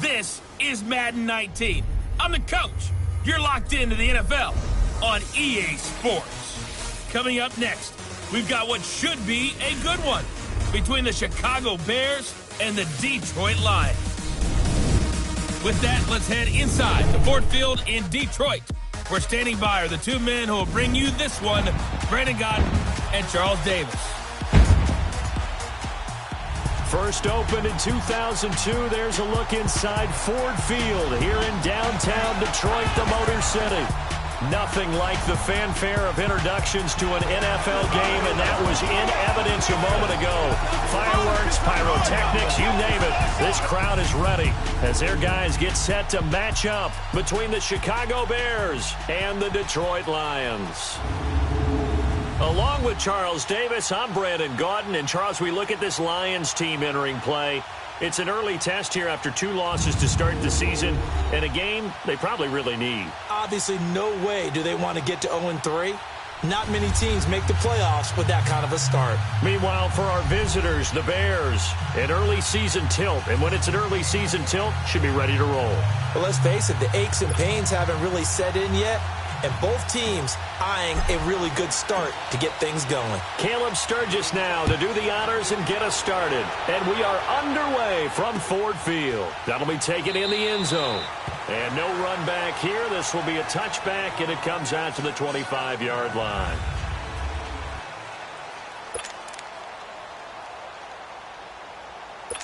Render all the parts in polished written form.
This is Madden 19. I'm the coach. You're locked into the NFL on EA Sports. Coming up next, we've got what should be a good one between the Chicago Bears and the Detroit Lions. With that, let's head inside the Ford Field in Detroit. We're standing by are the two men who will bring you this one, Brandon Godden and Charles Davis. First opened in 2002, there's a look inside Ford Field here in downtown Detroit, the Motor City. Nothing like the fanfare of introductions to an NFL game, and that was in evidence a moment ago. Fireworks, pyrotechnics, you name it. This crowd is ready as their guys get set to match up between the Chicago Bears and the Detroit Lions. Along with Charles Davis, I'm Brandon Gaudin. And Charles, we look at this Lions team entering play. It's an early test here after 2 losses to start the season, and a game they probably really need. Obviously, no way do they want to get to 0-3. Not many teams make the playoffs with that kind of a start. Meanwhile, for our visitors, the Bears, an early season tilt. And when it's an early season tilt, should be ready to roll. But let's face it, the aches and pains haven't really set in yet. And both teams eyeing a really good start to get things going. Caleb Sturgis now to do the honors and get us started. And we are underway from Ford Field. That'll be taken in the end zone. And no run back here. This will be a touchback, and it comes out to the 25-yard line.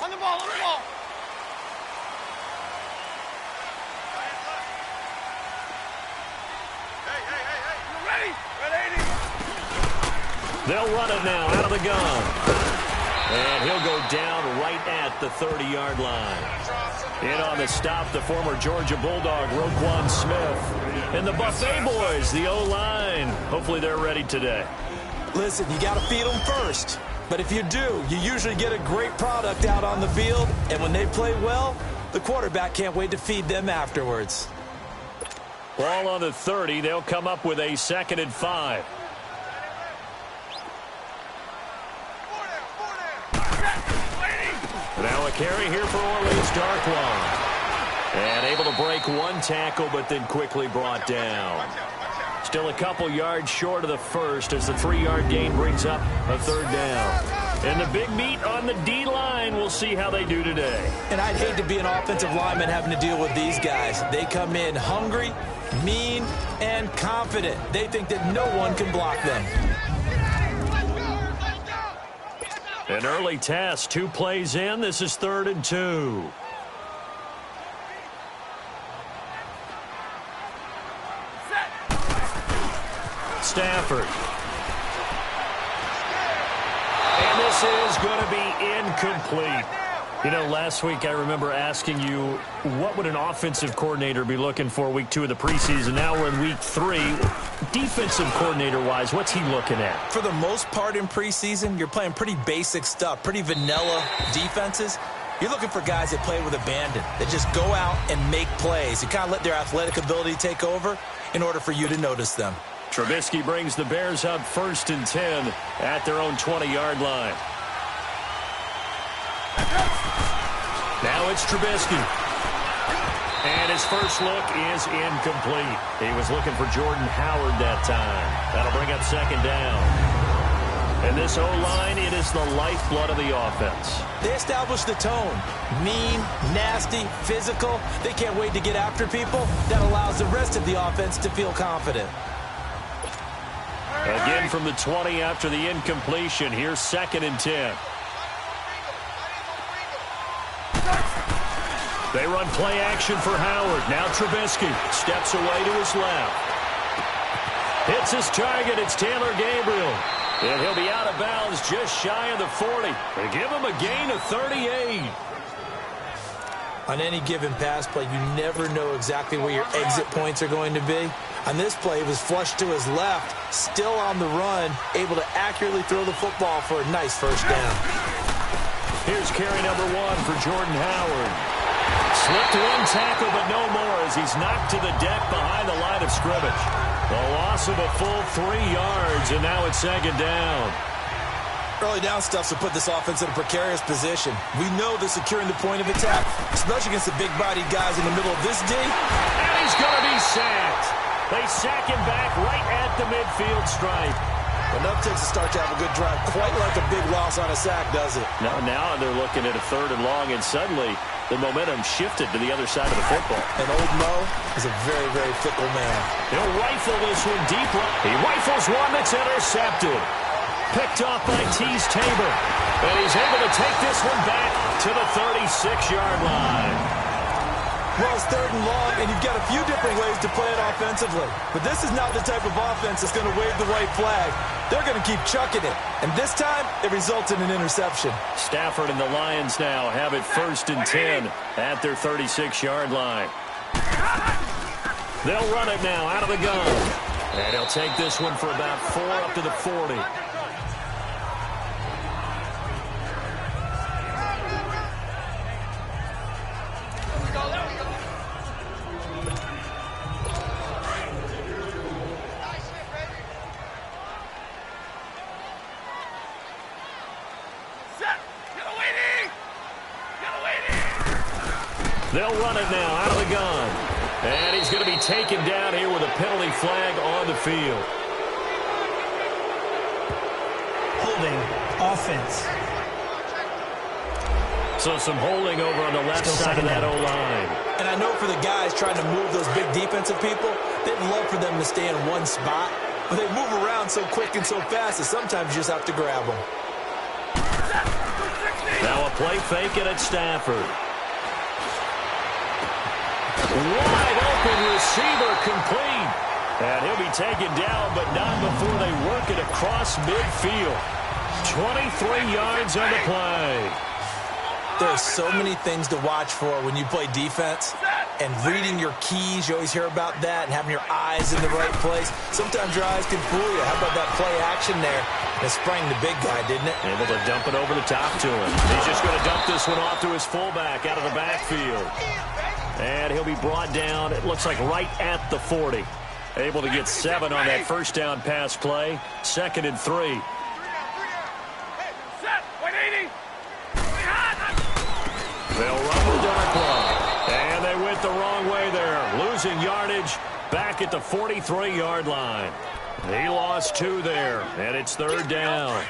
On the ball, on the ball. They'll run it now out of the gun. And he'll go down right at the 30-yard line. In on the stop, the former Georgia Bulldog, Roquan Smith. And the Buffet boys, the O-line. Hopefully they're ready today. Listen, you got to feed them first. But if you do, you usually get a great product out on the field. And when they play well, the quarterback can't wait to feed them afterwards. Ball on the 30. They'll come up with a 2nd and 5. Now a carry here for Orleans Darkwan. And able to break one tackle, but then quickly brought down. Still a couple yards short of the first as the 3-yard gain brings up a 3rd down. And the big meat on the D-line. We'll see how they do today. And I'd hate to be an offensive lineman having to deal with these guys. They come in hungry, mean, and confident. They think that no one can block them. An early test, 2 plays in. This is 3rd and 2. Stafford. And this is going to be incomplete. You know, last week I remember asking you, what would an offensive coordinator be looking for week 2 of the preseason? Now we're in week 3. Defensive coordinator-wise, what's he looking at? For the most part in preseason, you're playing pretty basic stuff, pretty vanilla defenses. You're looking for guys that play with abandon, that just go out and make plays. You kind of let their athletic ability take over in order for you to notice them. Trubisky brings the Bears up 1st and 10 at their own 20-yard line. Now it's Trubisky. And his first look is incomplete. He was looking for Jordan Howard that time. That'll bring up 2nd down. And this O-line, it is the lifeblood of the offense. They establish the tone. Mean, nasty, physical. They can't wait to get after people. That allows the rest of the offense to feel confident. Again from the 20 after the incompletion. Here's 2nd and 10. They run play action for Howard. Now Trubisky steps away to his left. Hits his target. It's Taylor Gabriel. And he'll be out of bounds just shy of the 40. They give him a gain of 38. On any given pass play, you never know exactly where your exit points are going to be. On this play, it was flushed to his left, still on the run, able to accurately throw the football for a nice 1st down. Here's carry number 1 for Jordan Howard. Slipped one tackle, but no more as he's knocked to the deck behind the line of scrimmage. A loss of a full 3 yards, and now it's 2nd down. Early down stuffs will put this offense in a precarious position. We know they're securing the point of attack, especially against the big-bodied guys in the middle of this D. And he's going to be sacked. They sack him back right at the midfield stripe. Enough takes to start to have a good drive. Quite like a big loss on a sack, does it? Now they're looking at a 3rd and long, and suddenly the momentum shifted to the other side of the football. And old Mo is a very, very fickle man. He'll rifle this one deep. He rifles one that's intercepted. Picked off by Tease Tabor. And he's able to take this one back to the 36-yard line. Well, it's 3rd and long, and you've got a few different ways to play it offensively. But this is not the type of offense that's going to wave the white flag. They're going to keep chucking it. And this time, it results in an interception. Stafford and the Lions now have it 1st and 10 at their 36-yard line. They'll run it now out of the gun. And he'll take this one for about 4 up to the 40. They'll run it now out of the gun. And he's going to be taken down here with a penalty flag on the field. Holding offense. So some holding over on the left side of that O-line. And I know for the guys trying to move those big defensive people, they'd love for them to stay in one spot. But they move around so quick and so fast that sometimes you just have to grab them. Now a play fake it at Stafford. Wide open receiver complete. And he'll be taken down, but not before they work it across midfield. 23 yards on the play. There's so many things to watch for when you play defense. And reading your keys, you always hear about that, and having your eyes in the right place. Sometimes your eyes can fool you. How about that play action there? It sprang the big guy, didn't it? Able to dump it over the top to him. He's just going to dump this one off to his fullback out of the backfield. And he'll be brought down, it looks like right at the 40. Able to get 7 on that first down pass play. 2nd and 3. They'll run the dark one. And they went the wrong way there. Losing yardage back at the 43-yard line. He lost 2 there, and it's 3rd down.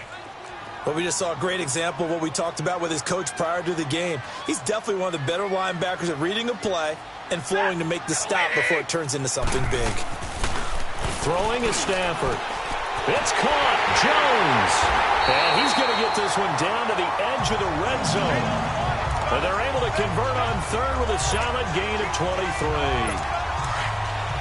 Well, we just saw a great example of what we talked about with his coach prior to the game. He's definitely one of the better linebackers at reading a play and flowing to make the stop before it turns into something big. Throwing is Stafford. It's caught. Jones. And he's going to get this one down to the edge of the red zone. And they're able to convert on 3rd with a solid gain of 23.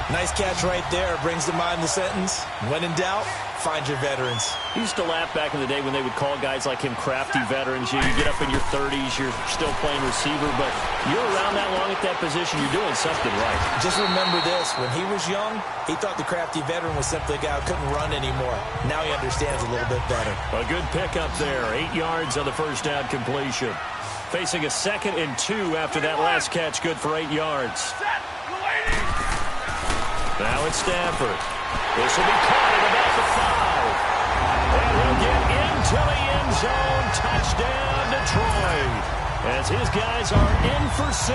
Nice catch right there. Brings to mind the sentence, when in doubt, find your veterans. I used to laugh back in the day when they would call guys like him crafty veterans. You get up in your 30s, you're still playing receiver, but you're around that long at that position, you're doing something right. Just remember this, when he was young, he thought the crafty veteran was simply a guy who couldn't run anymore. Now he understands a little bit better. A good pickup there, 8 yards on the first down completion. Facing a 2nd and 2 after that last catch, good for 8 yards. Now it's Stafford. This will be caught at about the 5. And he'll get into the end zone. Touchdown, Detroit. As his guys are in for 6.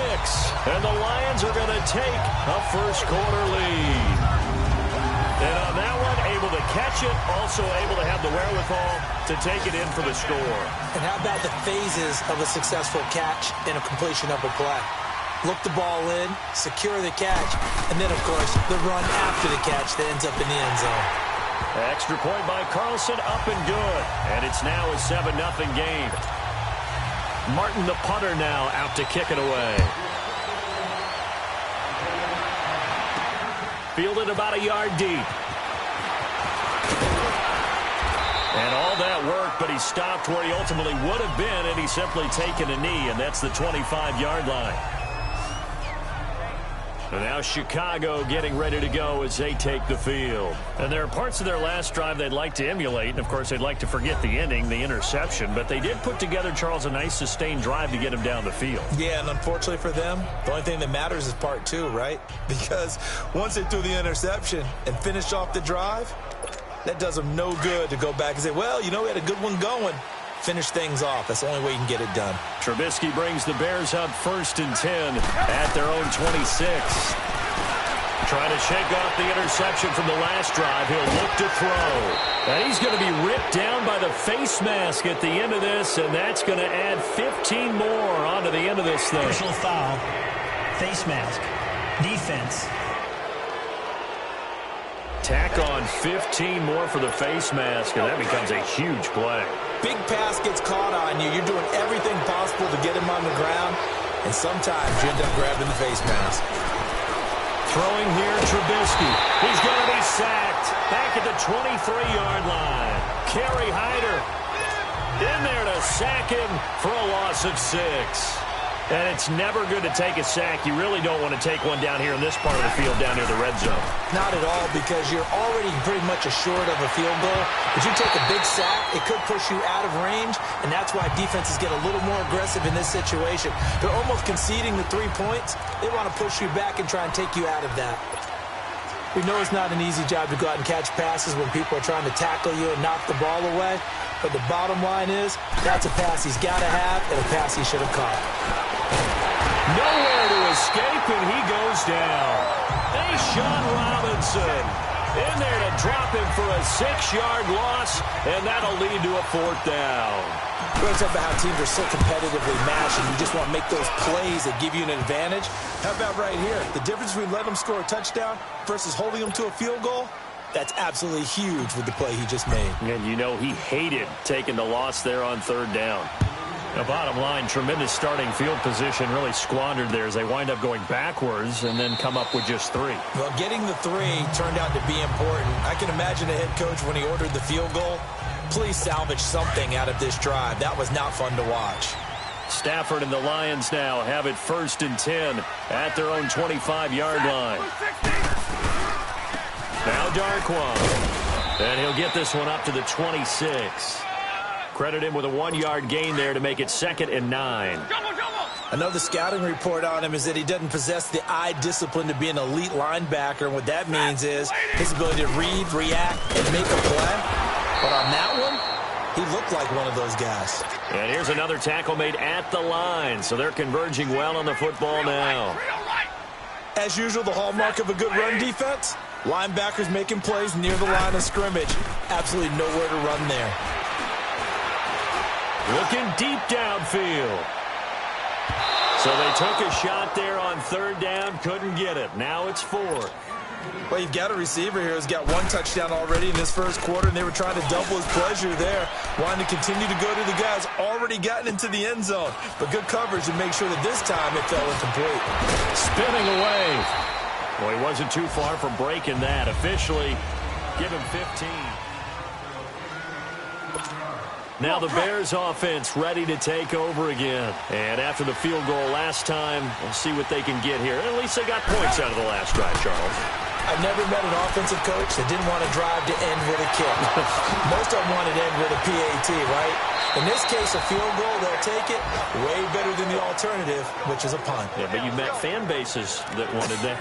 And the Lions are going to take a first-quarter lead. And on that one, able to catch it, also able to have the wherewithal to take it in for the score. And how about the phases of a successful catch and a completion of a play? Look the ball in, secure the catch, and then, of course, the run after the catch that ends up in the end zone. Extra point by Carlson, up and good. And it's now a 7-0 game. Martin, the punter, now out to kick it away. Fielded about a yard deep. And all that work, but he stopped where he ultimately would have been, and he's simply taken a knee, and that's the 25-yard line. And now Chicago getting ready to go as they take the field. And there are parts of their last drive they'd like to emulate. And, of course, they'd like to forget the ending, the interception. But they did put together, Charles, a nice sustained drive to get him down the field. Yeah, and unfortunately for them, the only thing that matters is part 2, right? Because once they threw the interception and finished off the drive, That does them no good to go back and say, well, you know, we had a good one going. Finish things off. That's the only way you can get it done. Trubisky brings the Bears up 1st and 10 at their own 26. Trying to shake off the interception from the last drive. He'll look to throw. And he's going to be ripped down by the face mask at the end of this, and that's going to add 15 more onto the end of this thing. Personal foul, face mask, defense. Tack on 15 more for the face mask, and that becomes a huge play. Big pass gets caught on you. You're doing everything possible to get him on the ground, and sometimes you end up grabbing the face mask. Throwing here, Trubisky. He's going to be sacked. Back at the 23-yard line. Kerry Hyder in there to sack him for a loss of 6. And it's never good to take a sack. You really don't want to take one down here in this part of the field down near the red zone. Not at all, because you're already pretty much assured of a field goal. But you take a big sack, it could push you out of range, and that's why defenses get a little more aggressive in this situation. They're almost conceding the 3 points. They want to push you back and try and take you out of that. We know it's not an easy job to go out and catch passes when people are trying to tackle you and knock the ball away. But the bottom line is, that's a pass he's got to have and a pass he should have caught. Nowhere to escape, and he goes down. Sean Robinson in there to drop him for a 6-yard loss, and that'll lead to a 4th down. We're going to talk about how teams are so competitively matched, and you just want to make those plays that give you an advantage. How about right here? The difference between letting them score a touchdown versus holding them to a field goal? That's absolutely huge with the play he just made. And you know he hated taking the loss there on 3rd down. The bottom line, tremendous starting field position really squandered there as they wind up going backwards and then come up with just 3. Well, getting the 3 turned out to be important. I can imagine a head coach when he ordered the field goal. Please salvage something out of this drive. That was not fun to watch. Stafford and the Lions now have it 1st and 10 at their own 25-yard line. Now Darquan. And he'll get this one up to the 26. Credit him with a 1-yard gain there to make it 2nd and 9. I know the scouting report on him is that he doesn't possess the eye discipline to be an elite linebacker. And what that means is his ability to read, react, and make a play. But on that one, he looked like one of those guys. And here's another tackle made at the line. So they're converging well on the football now. As usual, the hallmark of a good run defense, linebackers making plays near the line of scrimmage. Absolutely nowhere to run there. Looking deep downfield. So they took a shot there on 3rd down, couldn't get it. Now it's 4th. Well, you've got a receiver here who's got 1 touchdown already in this 1st quarter, and they were trying to double his pleasure there, wanting to continue to go to the guys already gotten into the end zone. But good coverage to make sure that this time it fell incomplete. Spinning away. Well, he wasn't too far from breaking that. Officially, give him 15. Now the Bears offense ready to take over again. And after the field goal last time, we'll see what they can get here. At least they got points out of the last drive, Charles. I've never met an offensive coach that didn't want to drive to end with a kick. Most of them wanted to end with a PAT, right? In this case, a field goal, they'll take it. Way better than the alternative, which is a punt. Yeah, but you've met fan bases that wanted that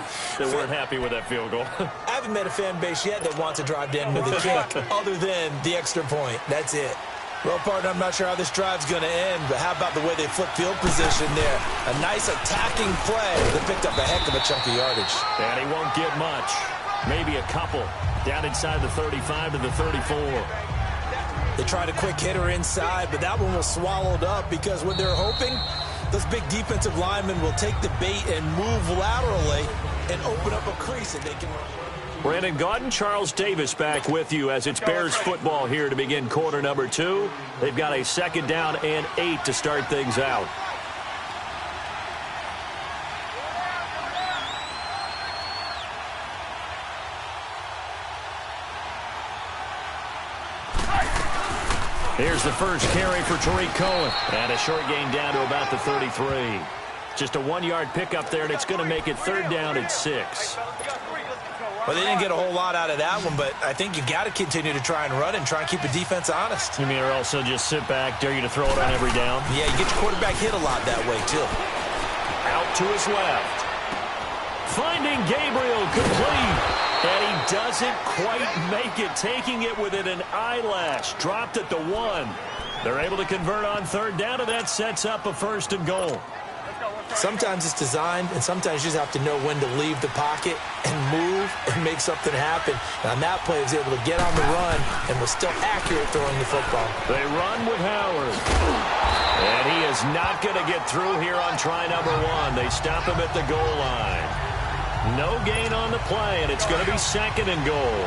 weren't happy with that field goal. I haven't met a fan base yet that wants to drive to end with a kick, other than the extra point. That's it. Well, partner, I'm not sure how this drive's going to end, but how about the way they flip field position there? A nice attacking play that picked up a heck of a chunk of yardage. And he won't get much. Maybe a couple. Down inside the 35 to the 34. They tried a quick hitter inside, but that one was swallowed up because what they're hoping, those big defensive linemen will take the bait and move laterally and open up a crease that they can run. Brandon Gaudin, Charles Davis back with you as it's Bears football here to begin quarter number 2. They've got a 2nd down and 8 to start things out. Here's the first carry for Tariq Cohen. And a short gain down to about the 33. Just a 1-yard pickup there, and it's going to make it 3rd down and 6. Well, they didn't get a whole lot out of that one, but I think you got to continue to try and run and try and keep the defense honest. You mean or also just sit back, dare you to throw it on every down? Yeah, you get your quarterback hit a lot that way, too. Out to his left. Finding Gabriel complete. And he doesn't quite make it, taking it within an eyelash. Dropped at the 1. They're able to convert on third down, and that sets up a 1st and goal. Sometimes it's designed, and sometimes you just have to know when to leave the pocket and move and make something happen. And on that play, he was able to get on the run and was still accurate throwing the football. They run with Howard. And he is not going to get through here on try number 1. They stop him at the goal line. No gain on the play, and it's going to be 2nd and goal.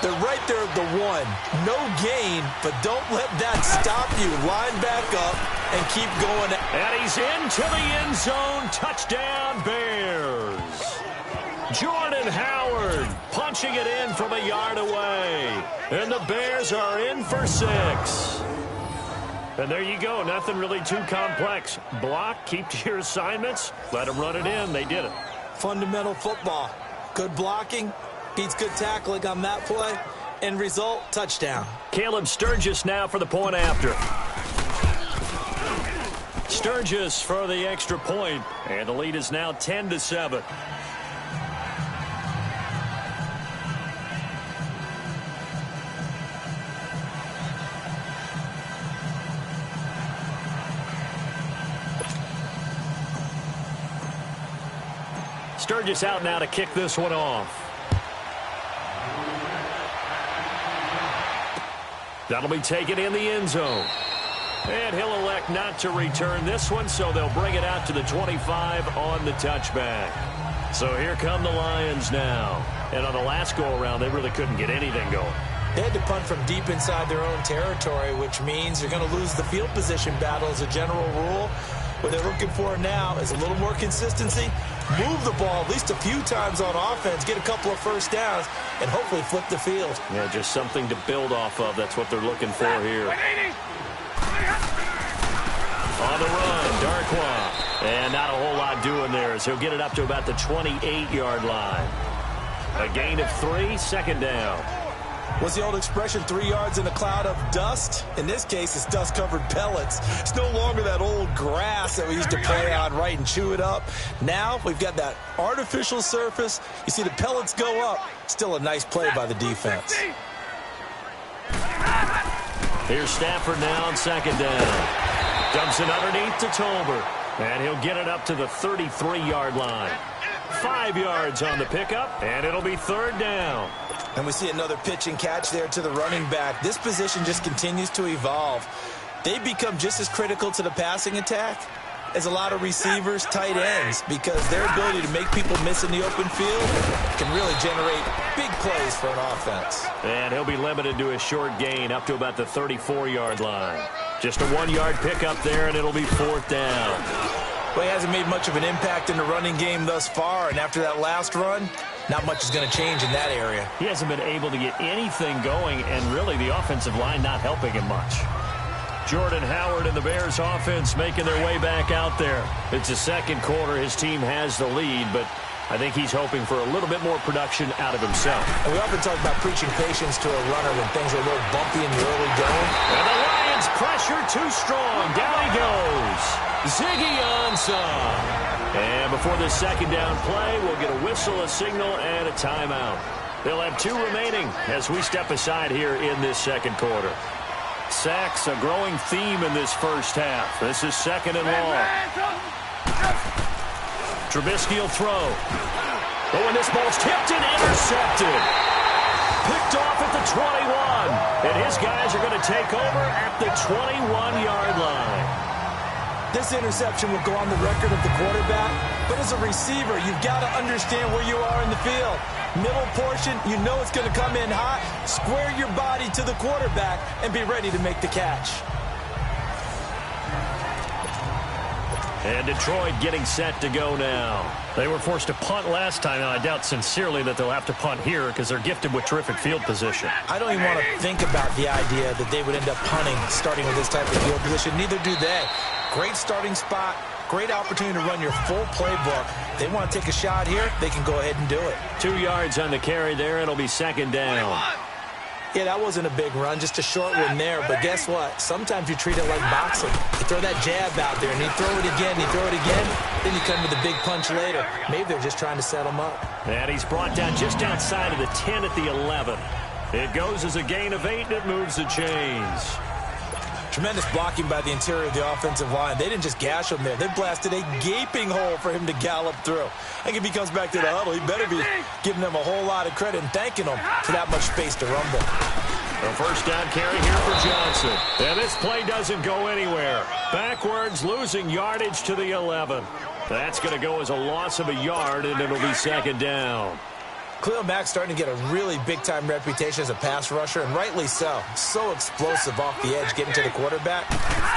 They're right there at the 1. No gain, but don't let that stop you. Line back up and keep going. And he's into the end zone. Touchdown, Bears. Jordan Howard punching it in from a yard away. And the Bears are in for 6. And there you go. Nothing really too complex. Block, keep to your assignments, let them run it in. They did it. Fundamental football. Good blocking. Beats good tackling on that play. End result, touchdown. Caleb Sturgis now for the point after. Sturgis for the extra point, and the lead is now 10-7. Sturgis out now to kick this one off. That'll be taken in the end zone. And he'll elect not to return this one, so they'll bring it out to the 25 on the touchback. So here come the Lions now. And on the last go-around, they really couldn't get anything going. They had to punt from deep inside their own territory, which means you're going to lose the field position battle as a general rule. What they're looking for now is a little more consistency, move the ball at least a few times on offense, get a couple of first downs, and hopefully flip the field. Yeah, just something to build off of. That's what they're looking for here. On the run, Darkwa. And not a whole lot doing there as he'll get it up to about the 28-yard line. A gain of 3, 2nd down. What's the old expression, 3 yards in a cloud of dust? In this case, it's dust-covered pellets. It's no longer that old grass that we used to play on, right, and chew it up. Now we've got that artificial surface. You see the pellets go up. Still a nice play by the defense. Here's Stafford now on 2nd down. Dumps it underneath to Tolbert. And he'll get it up to the 33-yard line. 5 yards on the pickup, and it'll be 3rd down. And we see another pitch and catch there to the running back. This position just continues to evolve. They become just as critical to the passing attack as a lot of receivers, tight ends, because their ability to make people miss in the open field can really generate big plays for an offense. And he'll be limited to a short gain up to about the 34-yard line. Just a 1-yard pickup there, and it'll be 4th down. Well, he hasn't made much of an impact in the running game thus far, and after that last run, not much is going to change in that area. He hasn't been able to get anything going, and really the offensive line not helping him much. Jordan Howard and the Bears offense making their way back out there. It's the 2nd quarter. His team has the lead, but I think he's hoping for a little bit more production out of himself. And we often talk about preaching patience to a runner when things are a little bumpy in the early going. And the Lions pressure too strong. Down he goes. Ziggy Ansah. And before this 2nd down play, we'll get a whistle, a signal, and a timeout. They'll have 2 remaining as we step aside here in this 2nd quarter. Sacks, a growing theme in this first half. This is 2nd and long. Trubisky will throw. But when this ball's tipped and intercepted. Picked off at the 21. And his guys are going to take over at the 21-yard line. This interception will go on the record of the quarterback, but as a receiver, you've got to understand where you are in the field. Middle portion, you know it's going to come in hot. Square your body to the quarterback and be ready to make the catch. And Detroit getting set to go now. They were forced to punt last time, and I doubt sincerely that they'll have to punt here because they're gifted with terrific field position. I don't even want to think about the idea that they would end up punting starting with this type of field position. Neither do they. Great starting spot, great opportunity to run your full playbook. They want to take a shot here, they can go ahead and do it. 2 yards on the carry there. It'll be 2nd down. Yeah, that wasn't a big run, just a short one there. But guess what? Sometimes you treat it like boxing. You throw that jab out there, and you throw it again, then you come with a big punch later. Maybe they're just trying to set him up. And he's brought down just outside of the 10 at the 11. It goes as a gain of 8, and it moves the chains. Tremendous blocking by the interior of the offensive line. They didn't just gash him there. They blasted a gaping hole for him to gallop through. I think if he comes back to the huddle, he better be giving them a whole lot of credit and thanking them for that much space to rumble. A first down carry here for Johnson. And this play doesn't go anywhere. Backwards, losing yardage to the 11. That's going to go as a loss of a yard, and it'll be second down. Khalil Mack's starting to get a really big-time reputation as a pass rusher, and rightly so. So explosive off the edge getting to the quarterback.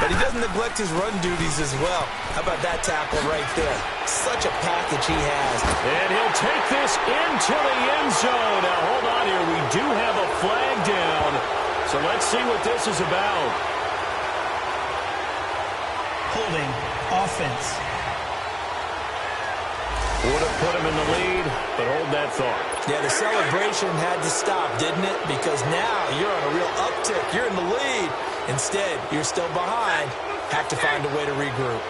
But he doesn't neglect his run duties as well. How about that tackle right there? Such a package he has. And he'll take this into the end zone. Now, hold on here. We do have a flag down. So let's see what this is about. Holding offense. Would have put him in the lead, but hold that thought. Yeah, the celebration had to stop, didn't it? Because now you're on a real uptick. You're in the lead. Instead, you're still behind. Have to find a way to regroup.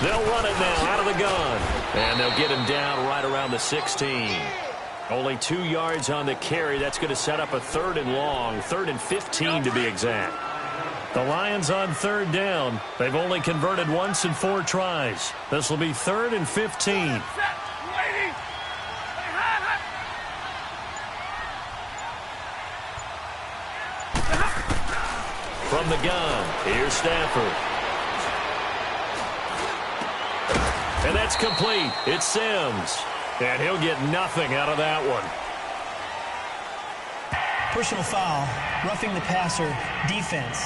They'll run it now out of the gun. And they'll get him down right around the 16. Only 2 yards on the carry. That's going to set up a 3rd and long. 3rd and 15 to be exact. The Lions on 3rd down. They've only converted once in 4 tries. This will be 3rd and 15. From the gun, here's Stafford. And that's complete. It's Sims. And he'll get nothing out of that one. Personal foul. Roughing the passer. Defense.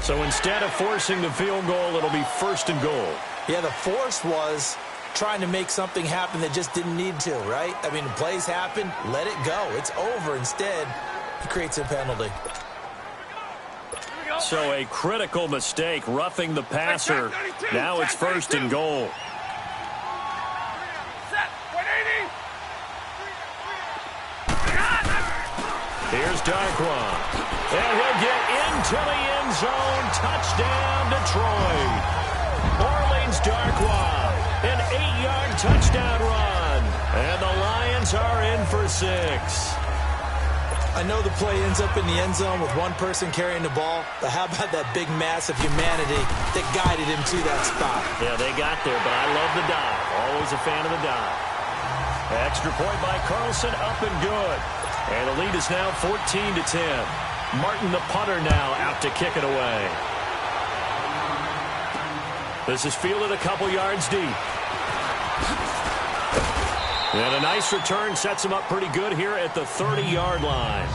So instead of forcing the field goal, it'll be 1st and goal. Yeah, the force was trying to make something happen that just didn't need to, right? I mean, plays happen, let it go. It's over. Instead, he creates a penalty. So a critical mistake, roughing the passer. Now it's 1st and goal. Here's Darkwa. And he'll get into the end zone. Touchdown, Detroit. Orleans Darkwa. An 8-yard touchdown run. And the Lions are in for 6. I know the play ends up in the end zone with one person carrying the ball, but how about that big mass of humanity that guided him to that spot? Yeah, they got there, but I love the dive. Always a fan of the dive. Extra point by Carlson, up and good. And the lead is now 14-10. Martin, the punter, now out to kick it away. This is fielded a couple yards deep. And a nice return sets him up pretty good here at the 30-yard line.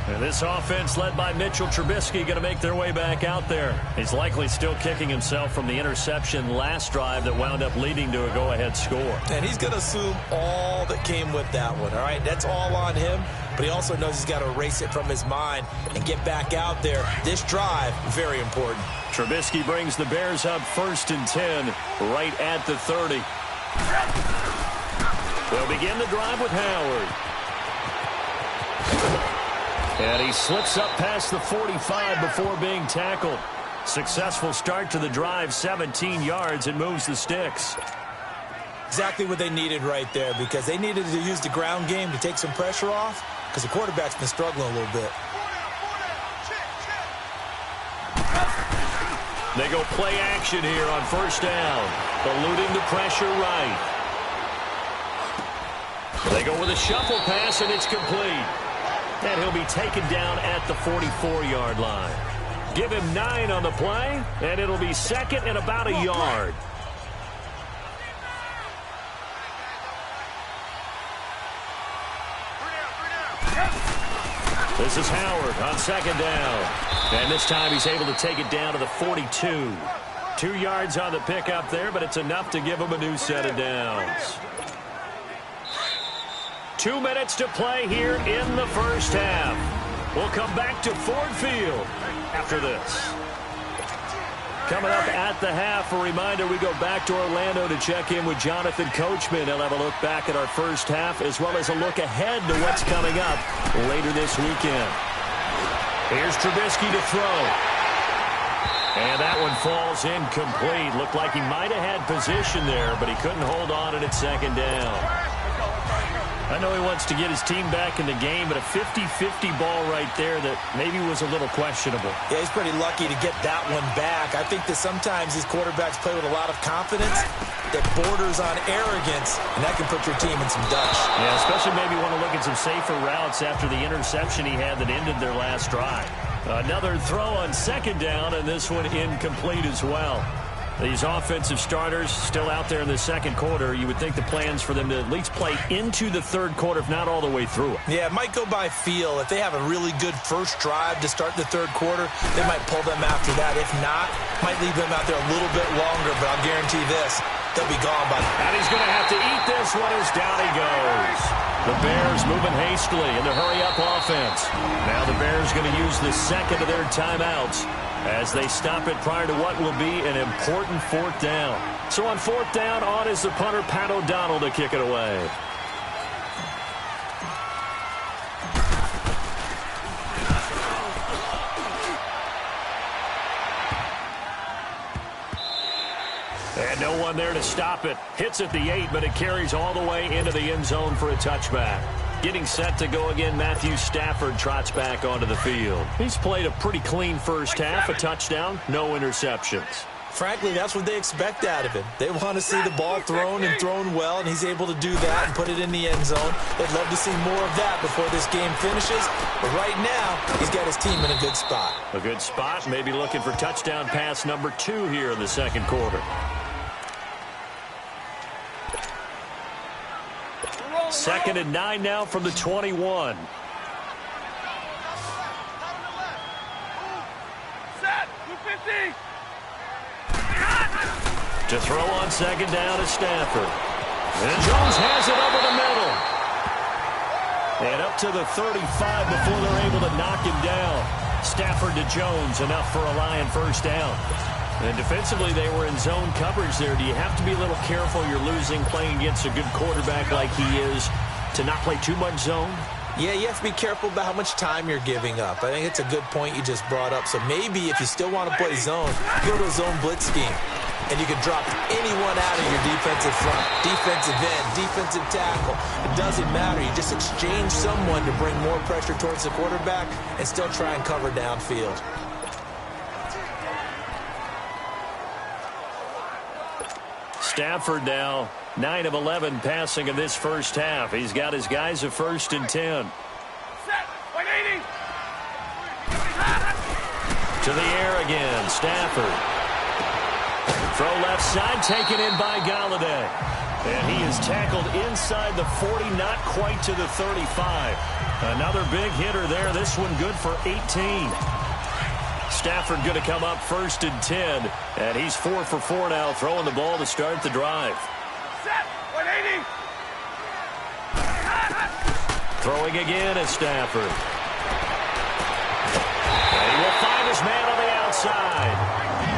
And this offense led by Mitchell Trubisky going to make their way back out there. He's likely still kicking himself from the interception last drive that wound up leading to a go-ahead score. And he's going to assume all that came with that one, all right? That's all on him, but he also knows he's got to erase it from his mind and get back out there. This drive, very important. Trubisky brings the Bears up 1st and 10, right at the 30. They'll begin the drive with Howard. And he slips up past the 45 before being tackled. Successful start to the drive, 17 yards, and moves the sticks. Exactly what they needed right there, because they needed to use the ground game to take some pressure off, because the quarterback's been struggling a little bit. They go play action here on 1st down. Eluding the pressure right. They go with a shuffle pass, and it's complete. And he'll be taken down at the 44-yard line. Give him 9 on the play, and it'll be 2nd and about a yard. This is Howard on 2nd down. And this time he's able to take it down to the 42. 2 yards on the pickup there, but it's enough to give him a new set of downs. 2 minutes to play here in the first half. We'll come back to Ford Field after this. Coming up at the half, a reminder, we go back to Orlando to check in with Jonathan Coachman. He'll have a look back at our first half as well as a look ahead to what's coming up later this weekend. Here's Trubisky to throw. And that one falls incomplete. Looked like he might have had position there, but he couldn't hold on it at second down. I know he wants to get his team back in the game, but a 50-50 ball right there that maybe was a little questionable. Yeah, he's pretty lucky to get that one back. I think that sometimes these quarterbacks play with a lot of confidence that borders on arrogance, and that can put your team in some dutch. Yeah, especially maybe want to look at some safer routes after the interception he had that ended their last drive. Another throw on second down, and this one incomplete as well. These offensive starters still out there in the second quarter. You would think the plans for them to at least play into the third quarter, if not all the way through it. Yeah, it might go by feel. If they have a really good first drive to start the third quarter, they might pull them after that. If not, might leave them out there a little bit longer, but I'll guarantee this, they'll be gone by then. And he's going to have to eat this one as down he goes. The Bears moving hastily in the hurry-up offense. Now the Bears going to use the second of their timeouts as they stop it prior to what will be an important fourth down. So on fourth down, on is the punter, Pat O'Donnell, to kick it away. And no one there to stop it. Hits at the 8, but it carries all the way into the end zone for a touchback. Getting set to go again, Matthew Stafford trots back onto the field. He's played a pretty clean first half, a touchdown, no interceptions. Frankly, that's what they expect out of him. They want to see the ball thrown and thrown well, and he's able to do that and put it in the end zone. They'd love to see more of that before this game finishes. But right now, he's got his team in a good spot. A good spot, maybe looking for touchdown pass number 2 here in the second quarter. Second and 9 now from the 21. Set. 250. To throw on second down is Stafford. And Jones has it over the middle. And up to the 35 before they're able to knock him down. Stafford to Jones, enough for a Lion first down. And defensively, they were in zone coverage there. Do you have to be a little careful? You're losing playing against a good quarterback like he is to not play too much zone? Yeah, you have to be careful about how much time you're giving up. I think it's a good point you just brought up. So maybe if you still want to play zone, go to a zone blitz scheme. And you can drop anyone out of your defensive front, defensive end, defensive tackle. It doesn't matter. You just exchange someone to bring more pressure towards the quarterback and still try and cover downfield. Stafford now 9 of 11 passing in this first half. He's got his guys at 1st and 10. Set. 180. To the air again, Stafford. Throw left side, taken in by Galladay. And he is tackled inside the 40, not quite to the 35. Another big hitter there. This one good for 18. Stafford going to come up 1st and 10. And he's 4 for 4 now, throwing the ball to start the drive. Set. 180. Throwing again is Stafford. And he will find his man on the outside.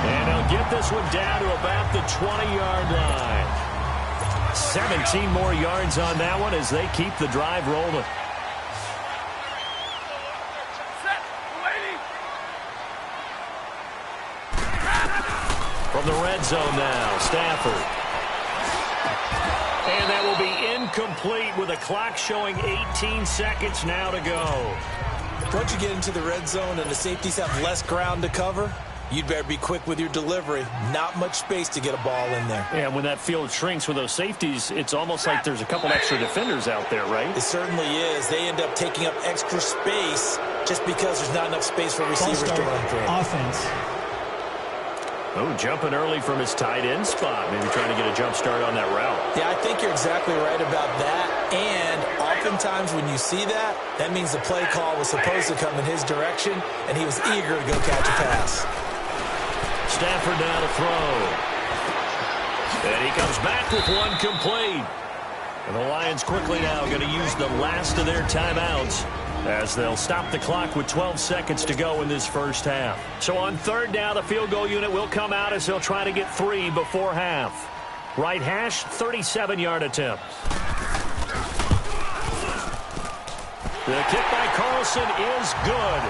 And he'll get this one down to about the 20-yard line. 17 more yards on that one as they keep the drive rolling. Set. 280. From the red zone now, Stafford. And that will be incomplete with a clock showing 18 seconds now to go. Once you get into the red zone and the safeties have less ground to cover, you'd better be quick with your delivery. Not much space to get a ball in there. Yeah, when that field shrinks with those safeties, it's almost like there's a couple extra defenders out there, right? It certainly is. They end up taking up extra space just because there's not enough space for receivers to run through. Offense. Oh, jumping early from his tight end spot. Maybe trying to get a jump start on that route. Yeah, I think you're exactly right about that. And oftentimes when you see that, that means the play call was supposed to come in his direction, and he was eager to go catch a pass. Stafford now to throw. And he comes back with one complete. And the Lions quickly now going to use the last of their timeouts as they'll stop the clock with 12 seconds to go in this first half. So on third down, the field goal unit will come out as they'll try to get 3 before half. Right hash, 37-yard attempt. The kick by Carlson is good.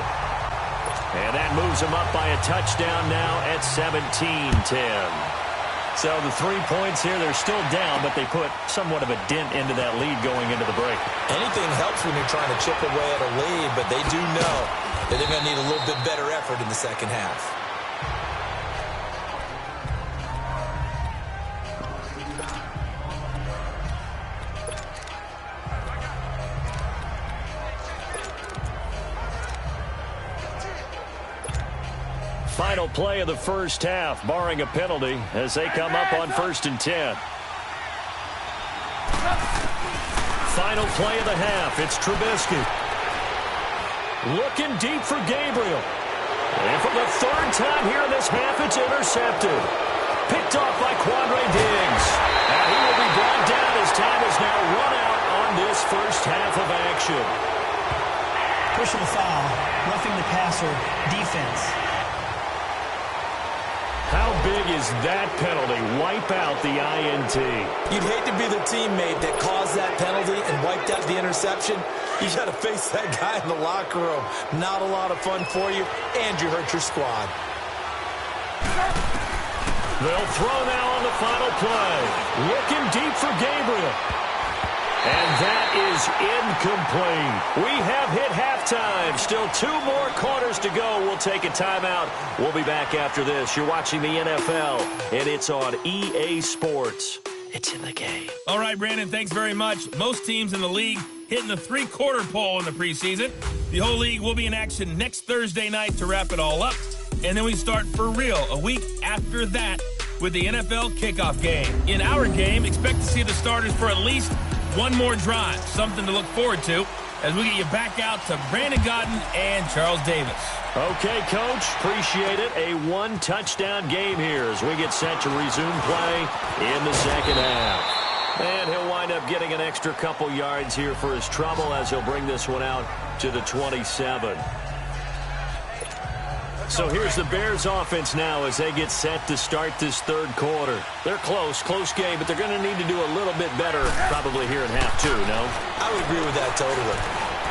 And that moves him up by a touchdown now at 17-10. So the 3 points here, they're still down, but they put somewhat of a dent into that lead going into the break. Anything helps when you're trying to chip away at a lead, but they do know that they're going to need a little bit better effort in the second half. Final play of the first half, barring a penalty, as they come up on 1st and 10. Final play of the half, it's Trubisky. Looking deep for Gabriel. And for the 3rd time here in this half, it's intercepted. Picked off by Quandre Diggs. And he will be brought down as time is now run out on this first half of action. Pushing the foul, roughing the passer, defense. How big is that penalty? Wipe out the INT. You'd hate to be the teammate that caused that penalty and wiped out the interception. You got to face that guy in the locker room. Not a lot of fun for you, and you hurt your squad. They'll throw now on the final play. Looking deep for Gabriel. And that is incomplete. We have hit halftime. Still 2 more quarters to go. We'll take a timeout. We'll be back after this. You're watching the NFL, and it's on EA Sports. It's in the game. All right, Brandon, thanks very much. Most teams in the league hitting the 3-quarter pole in the preseason. The whole league will be in action next Thursday night to wrap it all up. And then we start for real a week after that with the NFL kickoff game. In our game, expect to see the starters for at least one more drive, something to look forward to as we get you back out to Brandon Godden and Charles Davis. Okay, Coach, appreciate it. A 1-touchdown game here as we get set to resume play in the second half. And he'll wind up getting an extra couple yards here for his trouble as he'll bring this one out to the 27. So here's the Bears offense now as they get set to start this 3rd quarter. They're close game, but they're going to need to do a little bit better probably here in half 2, no? I would agree with that totally.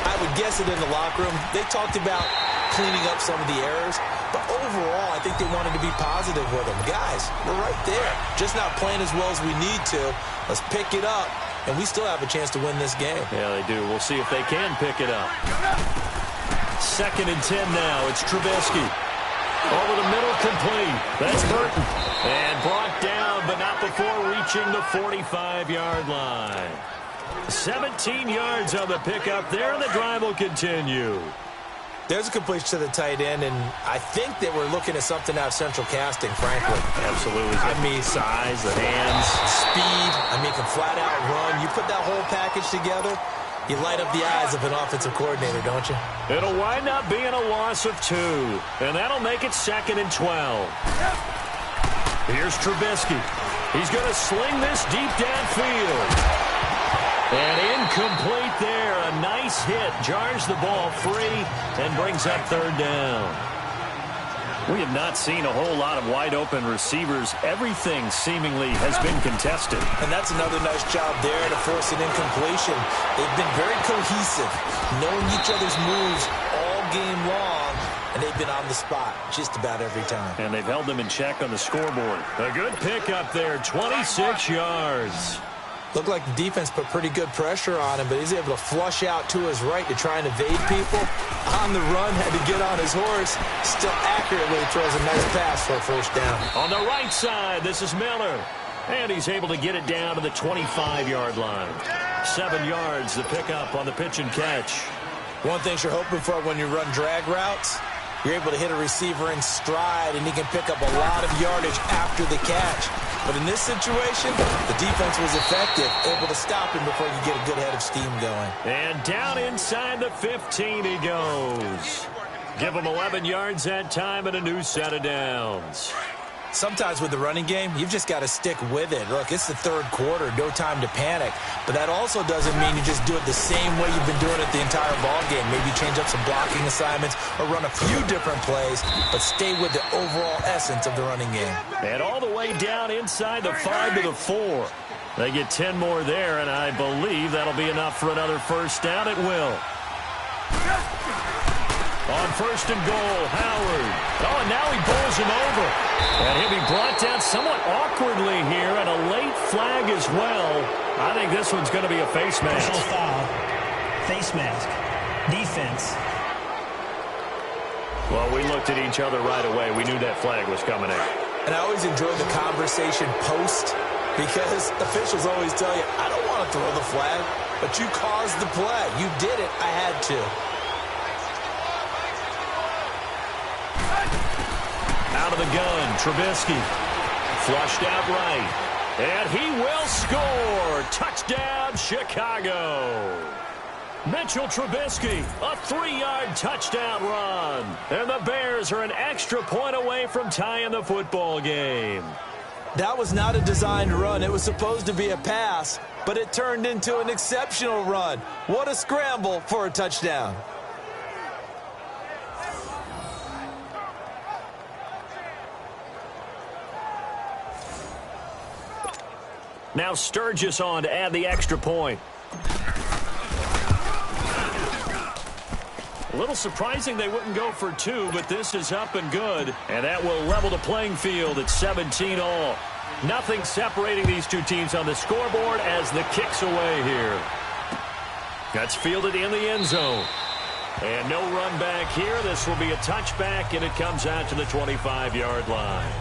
I would guess it in the locker room. They talked about cleaning up some of the errors, but overall I think they wanted to be positive with them. Guys, we're right there. Just not playing as well as we need to. Let's pick it up, and we still have a chance to win this game. Yeah, they do. We'll see if they can pick it up. 2nd and 10 now. It's Trubisky. Over the middle, complete. That's Burton. And brought down, but not before reaching the 45-yard line. 17 yards on the pickup there, and the drive will continue. There's a completion to the tight end, and I think that we're looking at something out of central casting, frankly. Absolutely. I mean, size, the hands. Speed. I mean, can flat out run. You put that whole package together, you light up the eyes of an offensive coordinator, don't you? It'll wind up being a loss of 2, and that'll make it 2nd and 12. Here's Trubisky. He's going to sling this deep downfield. And incomplete there. A nice hit. Jars the ball free and brings up 3rd down. We have not seen a whole lot of wide-open receivers. Everything seemingly has been contested. And that's another nice job there to force an incompletion. They've been very cohesive, knowing each other's moves all game long, and they've been on the spot just about every time. And they've held them in check on the scoreboard. A good pickup there, 26 yards. Looked like the defense put pretty good pressure on him, but he's able to flush out to his right to try and evade people. On the run, had to get on his horse. Still accurately throws a nice pass for a 1st down. On the right side, this is Miller. And he's able to get it down to the 25-yard line. 7 yards, the pickup on the pitch and catch. One thing you're hoping for when you run drag routes, you're able to hit a receiver in stride, and he can pick up a lot of yardage after the catch. But in this situation, the defense was effective, able to stop him before you get a good head of steam going. And down inside the 15 he goes. Give him 11 yards that time and a new set of downs. Sometimes with the running game, you've just got to stick with it. Look, it's the third quarter, no time to panic. But that also doesn't mean you just do it the same way you've been doing it the entire ball game. Maybe change up some blocking assignments or run a few different plays, but stay with the overall essence of the running game. And all the way down inside the 5 to the 4. They get 10 more there, and I believe that'll be enough for another first down. It will. On first and goal, Howard. Oh, and now he bowls him over. And he'll be brought down somewhat awkwardly here, and a late flag as well. I think this one's going to be a face mask. Personal foul. Face mask. Defense. Well, we looked at each other right away. We knew that flag was coming in. And I always enjoy the conversation post, because officials always tell you, I don't want to throw the flag, but you caused the play. You did it. I had to. Out of the gun, Trubisky. Flushed out right. And he will score. Touchdown, Chicago. Mitchell Trubisky, a 3-yard touchdown run. And the Bears are an extra point away from tying the football game. That was not a designed run. It was supposed to be a pass, but it turned into an exceptional run. What a scramble for a touchdown. Now Sturgis on to add the extra point. A little surprising they wouldn't go for 2, but this is up and good. And that will level the playing field at 17-all. Nothing separating these two teams on the scoreboard as the kick's away here. That's fielded in the end zone. And no run back here. This will be a touchback, and it comes out to the 25-yard line.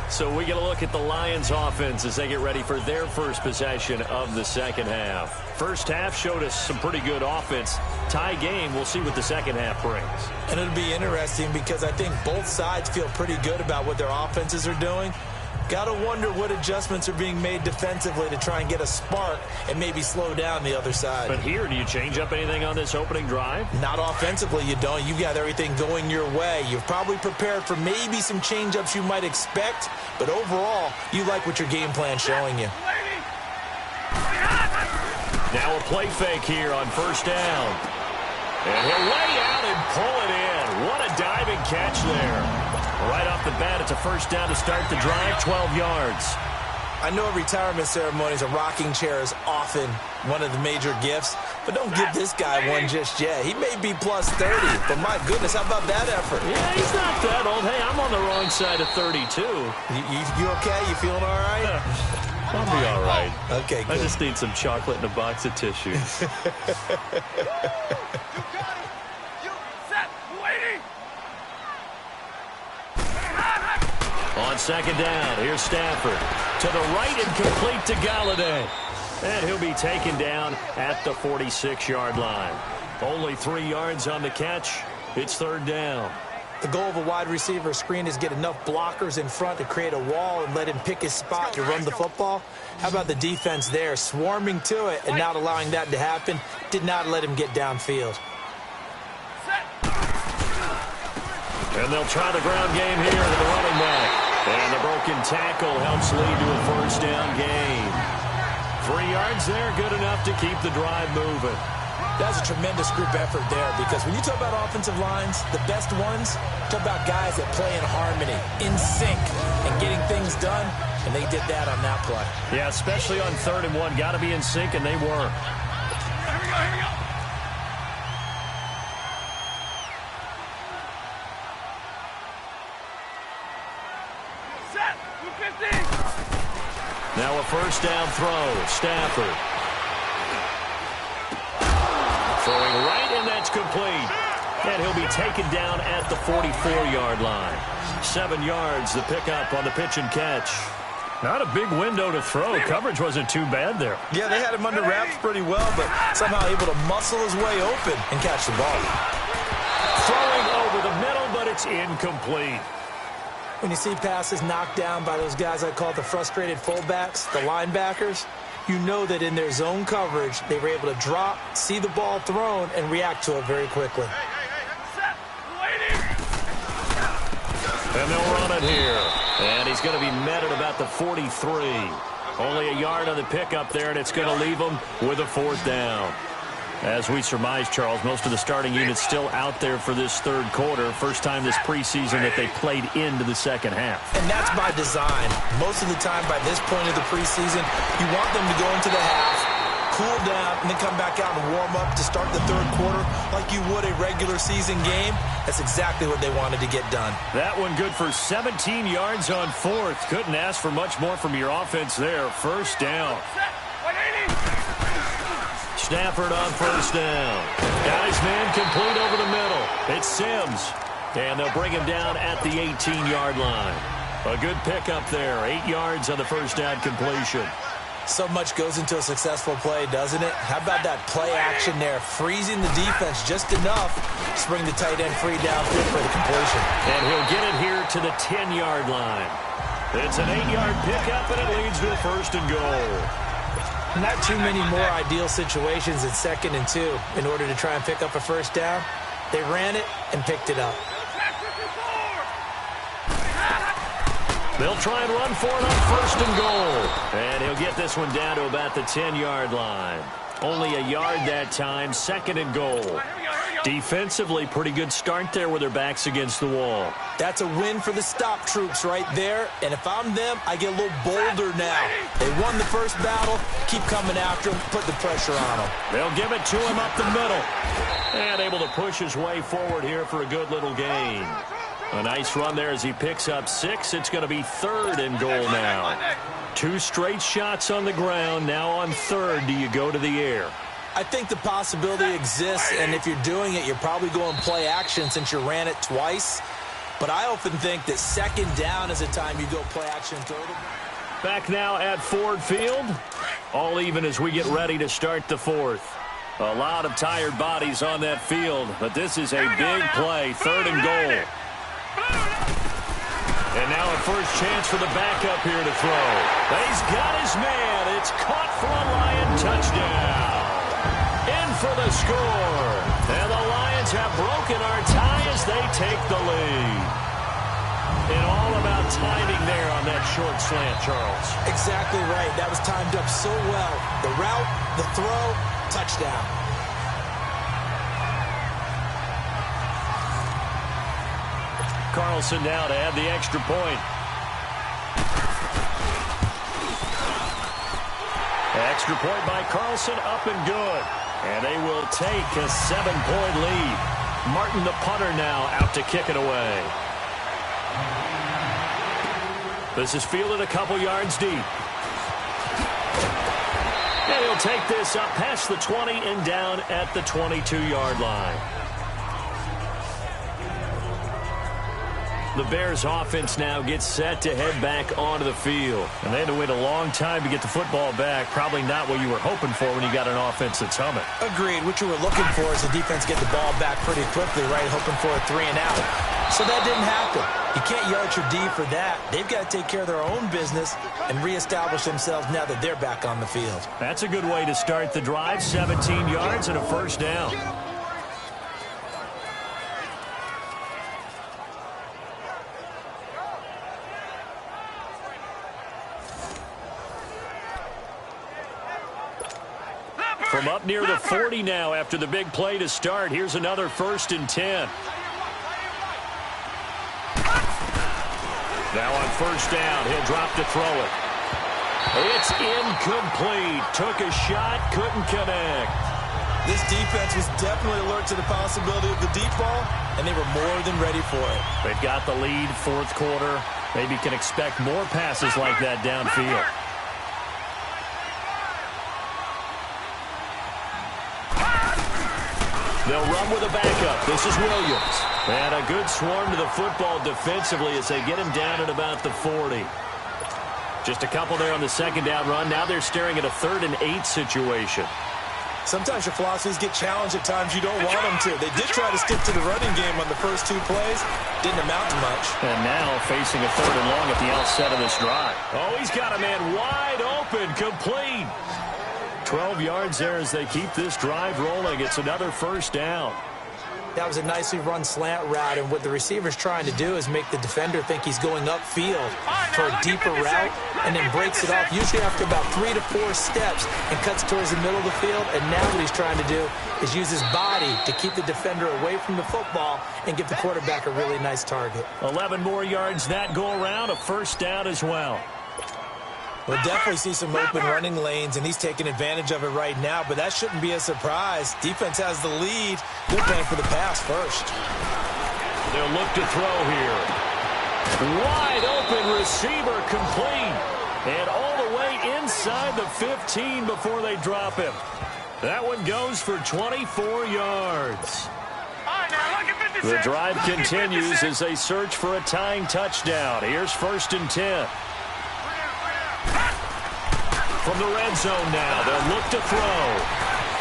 So we get a look at the Lions offense as they get ready for their first possession of the second half. First half showed us some pretty good offense. Tie game, we'll see what the second half brings. And it'll be interesting because I think both sides feel pretty good about what their offenses are doing. Got to wonder what adjustments are being made defensively to try and get a spark and maybe slow down the other side. But here, do you change up anything on this opening drive? Not offensively, you don't. You've got everything going your way. You've probably prepared for maybe some change-ups you might expect, but overall, you like what your game plan's showing you. Now a play fake here on first down. And he'll lay out and pull it in. What a diving catch there. Right off the bat, it's a first down to start the drive, 12 yards. I know at retirement ceremonies, a rocking chair is often one of the major gifts, but don't give this guy one just yet. He may be plus 30, but my goodness, how about that effort? Yeah, he's not that old. Hey, I'm on the wrong side of 32. You okay? You feeling all right? I'll be all right. Okay, good. I just need some chocolate and a box of tissues. On second down, here's Stafford. To the right and complete to Galladay. And he'll be taken down at the 46-yard line. Only 3 yards on the catch. It's third down. The goal of a wide receiver screen is get enough blockers in front to create a wall and let him pick his spot to run the football. How about the defense there, swarming to it and not allowing that to happen? Did not let him get downfield. And they'll try the ground game here to the running back. And the broken tackle helps lead to a first down gain. 3 yards there, good enough to keep the drive moving. That's a tremendous group effort there because when you talk about offensive lines, the best ones, talk about guys that play in harmony, in sync, and getting things done, and they did that on that play. Yeah, especially on 3rd and 1. Got to be in sync, and they were. Here we go. Set. 250. Now a first down throw. Stafford. Throwing right, and that's complete. And he'll be taken down at the 44-yard line. 7 yards, the pickup on the pitch and catch. Not a big window to throw. Coverage wasn't too bad there. Yeah, they had him under wraps pretty well, but somehow able to muscle his way open and catch the ball. Throwing over the middle, but it's incomplete. When you see passes knocked down by those guys I call the frustrated fullbacks, the linebackers, you know that in their zone coverage, they were able to drop, see the ball thrown, and react to it very quickly. Set. Waiting. And they'll run it here. And he's going to be met at about the 43. Only a yard on the pickup there, and it's going to leave him with a 4th down. As we surmise, Charles, most of the starting units still out there for this third quarter. First time this preseason that they played into the second half. And that's by design. Most of the time by this point of the preseason, you want them to go into the half, cool down, and then come back out and warm up to start the third quarter like you would a regular season game. That's exactly what they wanted to get done. That one good for 17 yards on 4th. Couldn't ask for much more from your offense there. First down. Stafford on first down. Got his man complete over the middle. It's Sims. And they'll bring him down at the 18-yard line. A good pickup there. 8 yards on the first down completion. So much goes into a successful play, doesn't it? How about that play action there? Freezing the defense just enough to bring the tight end free downfield for the completion. And he'll get it here to the 10-yard line. It's an 8-yard pickup, and it leads to a 1st and goal. Not too many more ideal situations in 2nd and 2 in order to try and pick up a first down. They ran it and picked it up. They'll try and run for it on 1st and goal. And he'll get this one down to about the 10-yard line. Only a yard that time, 2nd and goal. Defensively, pretty good start there with their backs against the wall. That's a win for the stop troops right there. And if I'm them, I get a little bolder now. They won the first battle. Keep coming after him. Put the pressure on him. They'll give it to him up the middle. And able to push his way forward here for a good little gain. A nice run there as he picks up 6. It's going to be 3rd and goal now. 2 straight shots on the ground. Now on 3rd, do you go to the air? I think the possibility exists, and if you're doing it, you're probably going play action since you ran it twice. But I often think that 2nd down is a time you go play action total. Back now at Ford Field. All even as we get ready to start the 4th. A lot of tired bodies on that field, but this is a big play, 3rd and goal. And now a first chance for the backup here to throw. He's got his man. It's caught for a Lion touchdown. In for the score. And the Lions have broken our tie as they take the lead. And all about timing there on that short slant, Charles. Exactly right. That was timed up so well. The route, the throw, touchdown. Carlson now to add the extra point. Extra point by Carlson, up and good. And they will take a 7-point lead. Martin, the punter, now out to kick it away. This is fielded a couple yards deep. And he'll take this up past the 20 and down at the 22-yard line. The Bears offense now gets set to head back onto the field. And they had to wait a long time to get the football back. Probably not what you were hoping for when you got an offense that's humming. Agreed. What you were looking for is the defense get the ball back pretty quickly, right? Hoping for a 3 and out. So that didn't happen. You can't yell at your D for that. They've got to take care of their own business and reestablish themselves now that they're back on the field. That's a good way to start the drive. 17 yards and a first down. From up near the 40 now after the big play to start. Here's another 1st and 10. Now on first down, he'll drop to throw it. It's incomplete. Took a shot, couldn't connect. This defense was definitely alert to the possibility of the deep ball, and they were more than ready for it. They've got the lead, 4th quarter. Maybe can expect more passes like that downfield. They'll run with a backup. This is Williams. And a good swarm to the football defensively as they get him down at about the 40. Just a couple there on the 2nd down run. Now they're staring at a 3rd and 8 situation. Sometimes your philosophies get challenged at times you don't want them to. They did try to stick to the running game on the first 2 plays. Didn't amount to much. And now facing a 3rd and long at the outset of this drive. Oh, he's got a man wide open, complete. 12 yards there as they keep this drive rolling. It's another first down. That was a nicely run slant route, and what the receiver's trying to do is make the defender think he's going upfield for a deeper route, and then breaks it off, usually after about 3 to 4 steps, and cuts towards the middle of the field. And now what he's trying to do is use his body to keep the defender away from the football and give the quarterback a really nice target. 11 more yards that go around, a first down as well. We'll definitely see some open running lanes, and he's taking advantage of it right now, but that shouldn't be a surprise. Defense has the lead. They're playing for the pass first. They'll look to throw here. Wide open receiver complete. And all the way inside the 15 before they drop him. That one goes for 24 yards. The drive continues as they search for a tying touchdown. Here's 1st and 10. From the red zone now, they'll look to throw.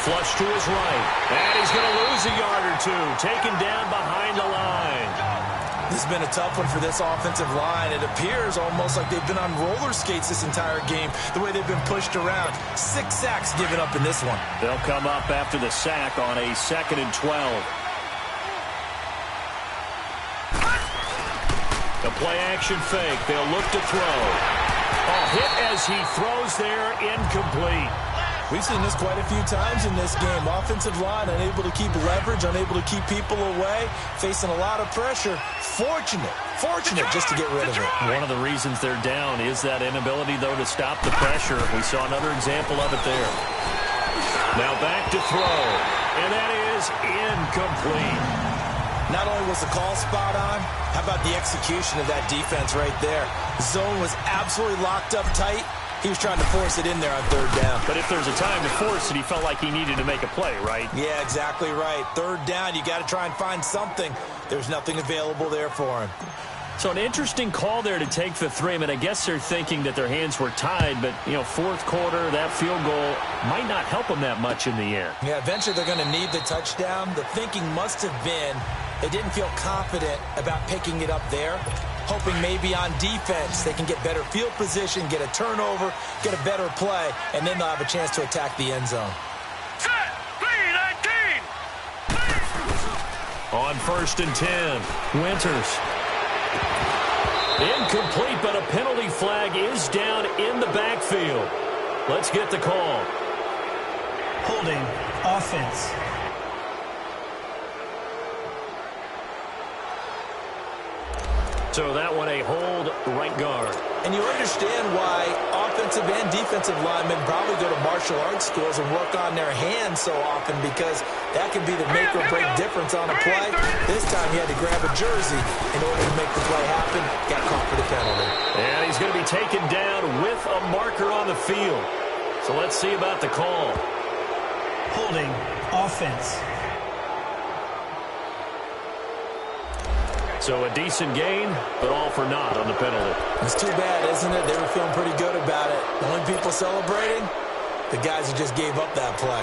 Flush to his right. And he's going to lose a yard or two. Taken down behind the line. This has been a tough one for this offensive line. It appears almost like they've been on roller skates this entire game, the way they've been pushed around. 6 sacks given up in this one. They'll come up after the sack on a 2nd and 12. The play-action fake. They'll look to throw. A hit as he throws there, incomplete. We've seen this quite a few times in this game. Offensive line unable to keep leverage, unable to keep people away, facing a lot of pressure. Fortunate just to get rid of it. One of the reasons they're down is that inability, though, to stop the pressure. We saw another example of it there. Now back to throw, and that is incomplete. Not only was the call spot on, how about the execution of that defense right there? Zone was absolutely locked up tight. He was trying to force it in there on 3rd down. But if there's a time to force it, he felt like he needed to make a play, right? Yeah, exactly right. 3rd down, you got to try and find something. There's nothing available there for him. So an interesting call there to take the 3. I mean, I guess they're thinking that their hands were tied, but, 4th quarter, that field goal might not help them that much in the end. Yeah, eventually they're going to need the touchdown. The thinking must have been they didn't feel confident about picking it up there, hoping maybe on defense they can get better field position, get a turnover, get a better play, and then they'll have a chance to attack the end zone. On 1st and 10, Winters. Incomplete, but a penalty flag is down in the backfield. Let's get the call. Holding, offense. So that one a hold, right guard. And you understand why offensive and defensive linemen probably go to martial arts schools and work on their hands so often, because that can be the make or break difference on a play. This time he had to grab a jersey in order to make the play happen. Got caught for the penalty. And he's going to be taken down with a marker on the field. So let's see about the call. Holding, offense. So a decent gain, but all for naught on the penalty. It's too bad, isn't it? They were feeling pretty good about it. The only people celebrating, the guys who just gave up that play.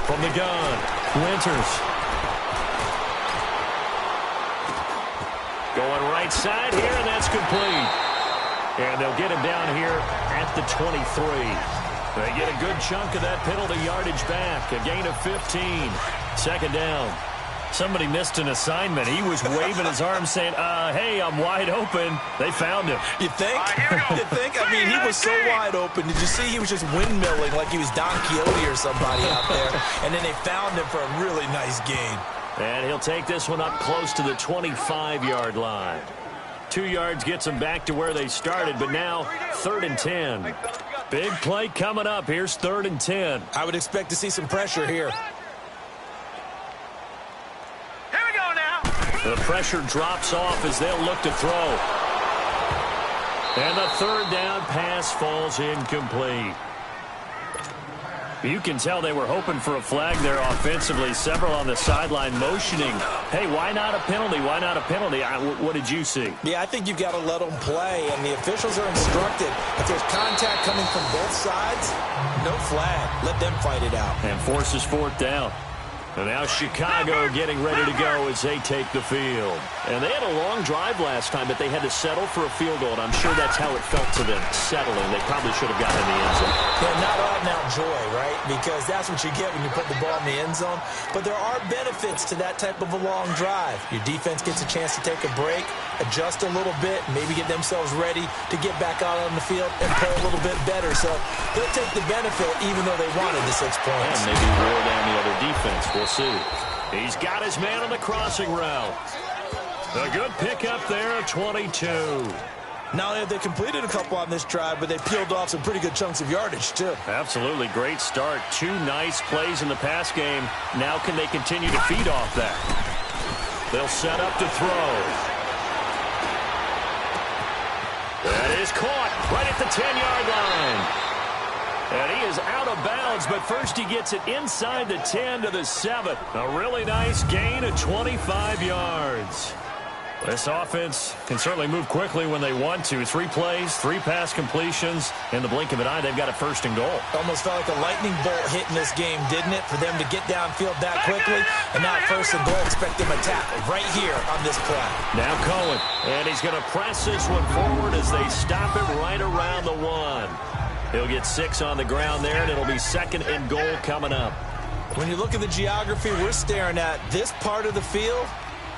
From the gun, Winters. Going right side here, and that's complete. And they'll get him down here at the 23. They get a good chunk of that penalty yardage back. A gain of 15. 2nd down. Somebody missed an assignment. He was waving his arms saying, hey, I'm wide open. They found him. You think? You think? I mean, he was so wide open. Did you see he was just windmilling like he was Don Quixote or somebody out there? And then they found him for a really nice gain. And he'll take this one up close to the 25-yard line. 2 yards gets them back to where they started, but now 3rd and 10. Big play coming up. Here's 3rd and 10. I would expect to see some pressure here. Here we go now. The pressure drops off as they'll look to throw. And the 3rd down pass falls incomplete. You can tell they were hoping for a flag there offensively. Several on the sideline motioning, hey, why not a penalty? Why not a penalty? What did you see? Yeah, I think you've got to let them play, and the officials are instructed. If there's contact coming from both sides, no flag. Let them fight it out. And forces 4th down. And now Chicago getting ready to go as they take the field. And they had a long drive last time, but they had to settle for a field goal. And I'm sure that's how it felt to them, settling. They probably should have gotten in the end zone. Yeah, not out-and-out joy, right? Because that's what you get when you put the ball in the end zone. But there are benefits to that type of a long drive. Your defense gets a chance to take a break, adjust a little bit, maybe get themselves ready to get back out on the field and play a little bit better. So they'll take the benefit even though they wanted the 6 points. And maybe wear down the other defense. We'll see. He's got his man on the crossing route. A good pickup there, 22. Not only have they completed a couple on this drive, but they peeled off some pretty good chunks of yardage, too. Absolutely. Great start. 2 nice plays in the pass game. Now can they continue to feed off that? They'll set up to throw. That is caught right at the 10-yard line. And he is out of bounds, but first he gets it inside the 10 to the 7. A really nice gain of 25 yards. This offense can certainly move quickly when they want to. 3 plays, 3 pass completions. In the blink of an eye, they've got a 1st and goal. Almost felt like a lightning bolt hit in this game, didn't it? For them to get downfield that quickly. And now 1st and goal, expect them to tackle right here on this play. Now Cohen. And he's going to press this one forward as they stop it right around the 1. He'll get 6 on the ground there, and it'll be 2nd and goal coming up. When you look at the geography we're staring at, this part of the field,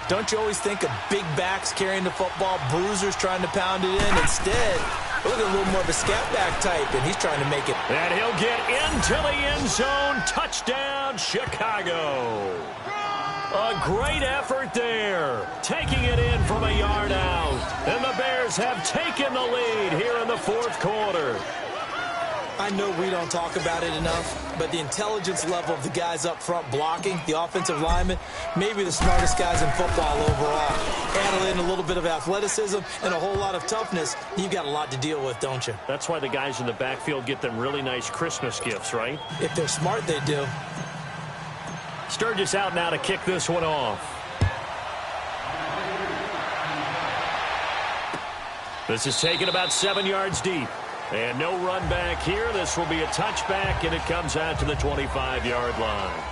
don't you always think of big backs carrying the football, bruisers trying to pound it in? Instead, look at a little more of a scat back type, and he's trying to make it. And he'll get into the end zone. Touchdown, Chicago. A great effort there. Taking it in from a yard out. And the Bears have taken the lead here in the 4th quarter. I know we don't talk about it enough, but the intelligence level of the guys up front blocking, the offensive linemen, maybe the smartest guys in football overall. Add in a little bit of athleticism and a whole lot of toughness, you've got a lot to deal with, don't you? That's why the guys in the backfield get them really nice Christmas gifts, right? If they're smart, they do. Sturgis out now to kick this one off. This is taken about 7 yards deep. And no run back here. This will be a touchback, and it comes out to the 25-yard line.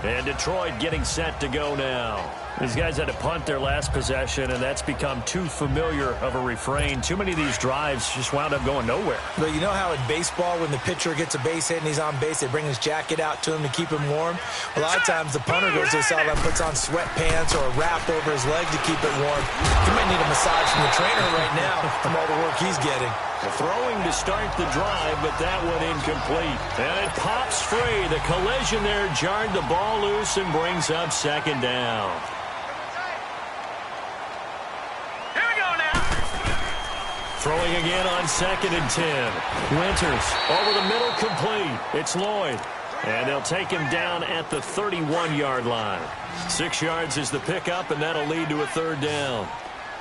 And Detroit getting set to go now. These guys had to punt their last possession, and that's become too familiar of a refrain. Too many of these drives just wound up going nowhere. But you know how in baseball, when the pitcher gets a base hit and he's on base, they bring his jacket out to him to keep him warm? A lot of times the punter goes to the sideline, puts on sweatpants or a wrap over his leg to keep it warm. He might need a massage from the trainer right now from all the work he's getting. Throwing to start the drive, but that one incomplete. And it pops free. The collision there jarred the ball loose and brings up 2nd down. Here we go now. Throwing again on 2nd and 10. Winters over the middle, complete. It's Lloyd. And they'll take him down at the 31-yard line. 6 yards is the pickup, and that'll lead to a 3rd down.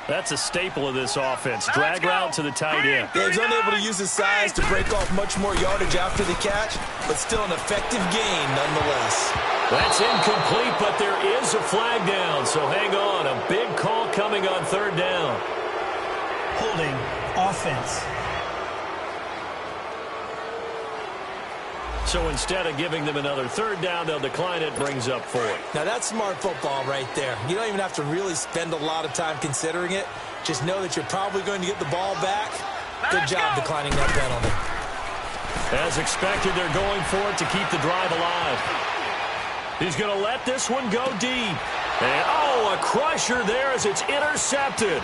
That's a staple of this offense. Drag route to the tight end. Yeah, he's unable to use his size to break off much more yardage after the catch, but still an effective gain nonetheless. That's incomplete, but there is a flag down, so hang on. A big call coming on 3rd down. Holding offense. So instead of giving them another 3rd down, they'll decline it, brings up 4th. Now that's smart football right there. You don't even have to really spend a lot of time considering it. Just know that you're probably going to get the ball back. Good job declining that penalty. As expected, they're going for it to keep the drive alive. He's going to let this one go deep. And, oh, a crusher there as it's intercepted.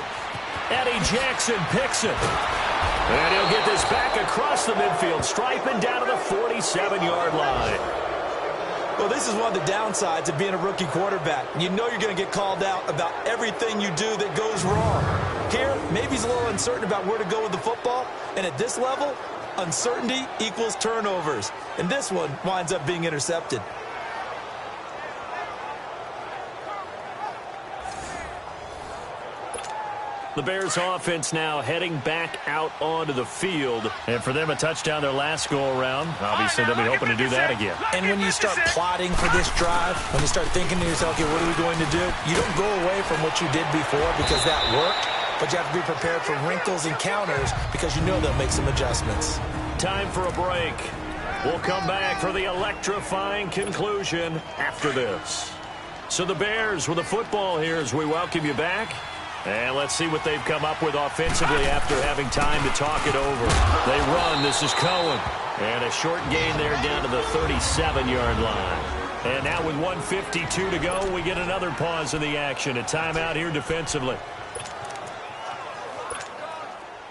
Eddie Jackson picks it. And he'll get this back across the midfield stripe and down to the 47-yard line. Well, this is one of the downsides of being a rookie quarterback. You know you're going to get called out about everything you do that goes wrong. Here, maybe he's a little uncertain about where to go with the football. And at this level, uncertainty equals turnovers. And this one winds up being intercepted. The Bears offense now heading back out onto the field. And for them, a touchdown their last go-around. Obviously, they'll be hoping to do that again. And when you start plotting for this drive, when you start thinking to yourself, okay, what are we going to do? You don't go away from what you did before because that worked, but you have to be prepared for wrinkles and counters because you know they'll make some adjustments. Time for a break. We'll come back for the electrifying conclusion after this. So the Bears with the football here as we welcome you back. And let's see what they've come up with offensively after having time to talk it over. They run. This is Cohen. And a short gain there down to the 37-yard line. And now with 1:52 to go, we get another pause in the action. A timeout here defensively.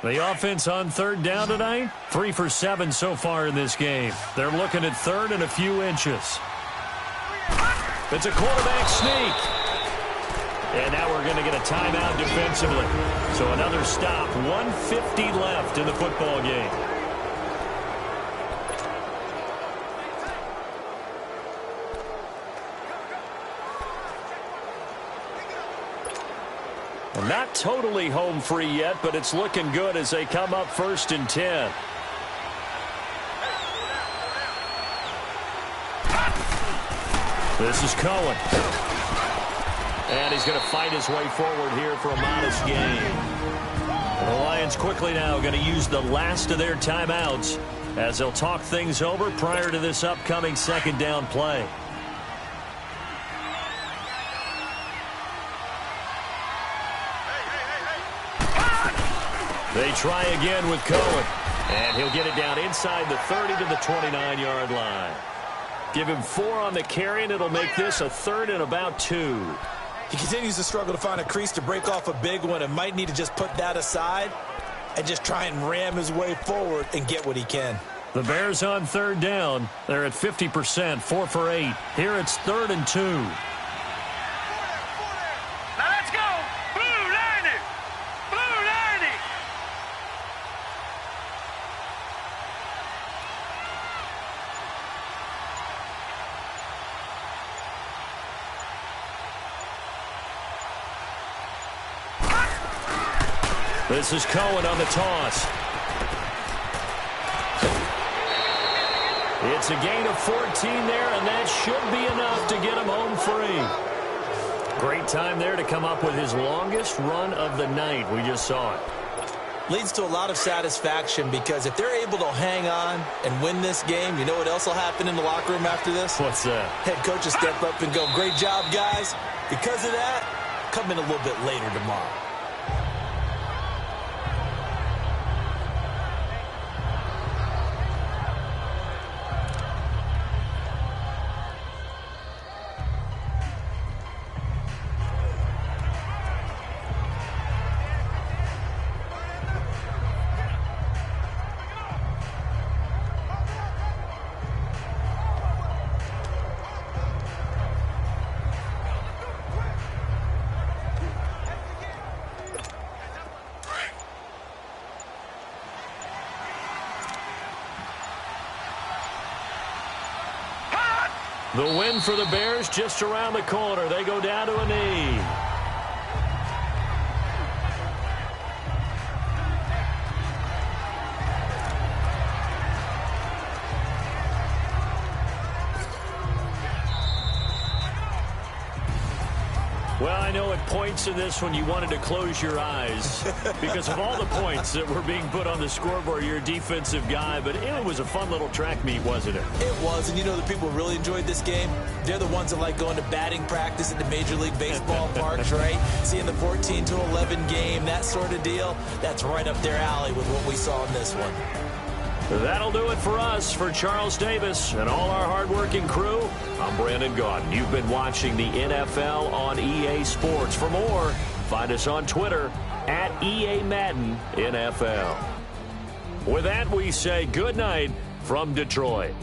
The offense on third down tonight, 3 for 7 so far in this game. They're looking at third and a few inches. It's a quarterback sneak. And now we're going to get a timeout defensively. So another stop, 1:50 left in the football game. Not totally home free yet, but it's looking good as they come up 1st and 10. This is Cohen. And he's going to fight his way forward here for a modest gain. The Lions quickly now going to use the last of their timeouts as they'll talk things over prior to this upcoming second down play. They try again with Cohen. And he'll get it down inside the 30 to the 29-yard line. Give him 4 on the carry, and it'll make this a 3rd and about 2. He continues to struggle to find a crease to break off a big one and might need to just put that aside and just try and ram his way forward and get what he can. The Bears on third down. They're at 50%, 4 for 8. Here it's 3rd and 2. Now let's go. Blue 90. Blue 90. This is Cohen on the toss. It's a gain of 14 there, and that should be enough to get him home free. Great time there to come up with his longest run of the night. We just saw it. Leads to a lot of satisfaction because if they're able to hang on and win this game, you know what else will happen in the locker room after this? What's that? Head coach will step up and go, great job, guys. Because of that, come in a little bit later tomorrow. The win for the Bears just around the corner. They go down to a knee. Well, I know at points in this one you wanted to close your eyes because of all the points that were being put on the scoreboard. You're a defensive guy, but it was a fun little track meet, wasn't it? It was, and you know the people who really enjoyed this game? They're the ones that like going to batting practice at the Major League Baseball parks, right? Seeing the 14-11 game, that sort of deal, that's right up their alley with what we saw in this one. That'll do it for us. For Charles Davis and all our hardworking crew, I'm Brandon Gaudin. You've been watching the NFL on EA Sports. For more, find us on Twitter at EA Madden NFL. With that, we say good night from Detroit.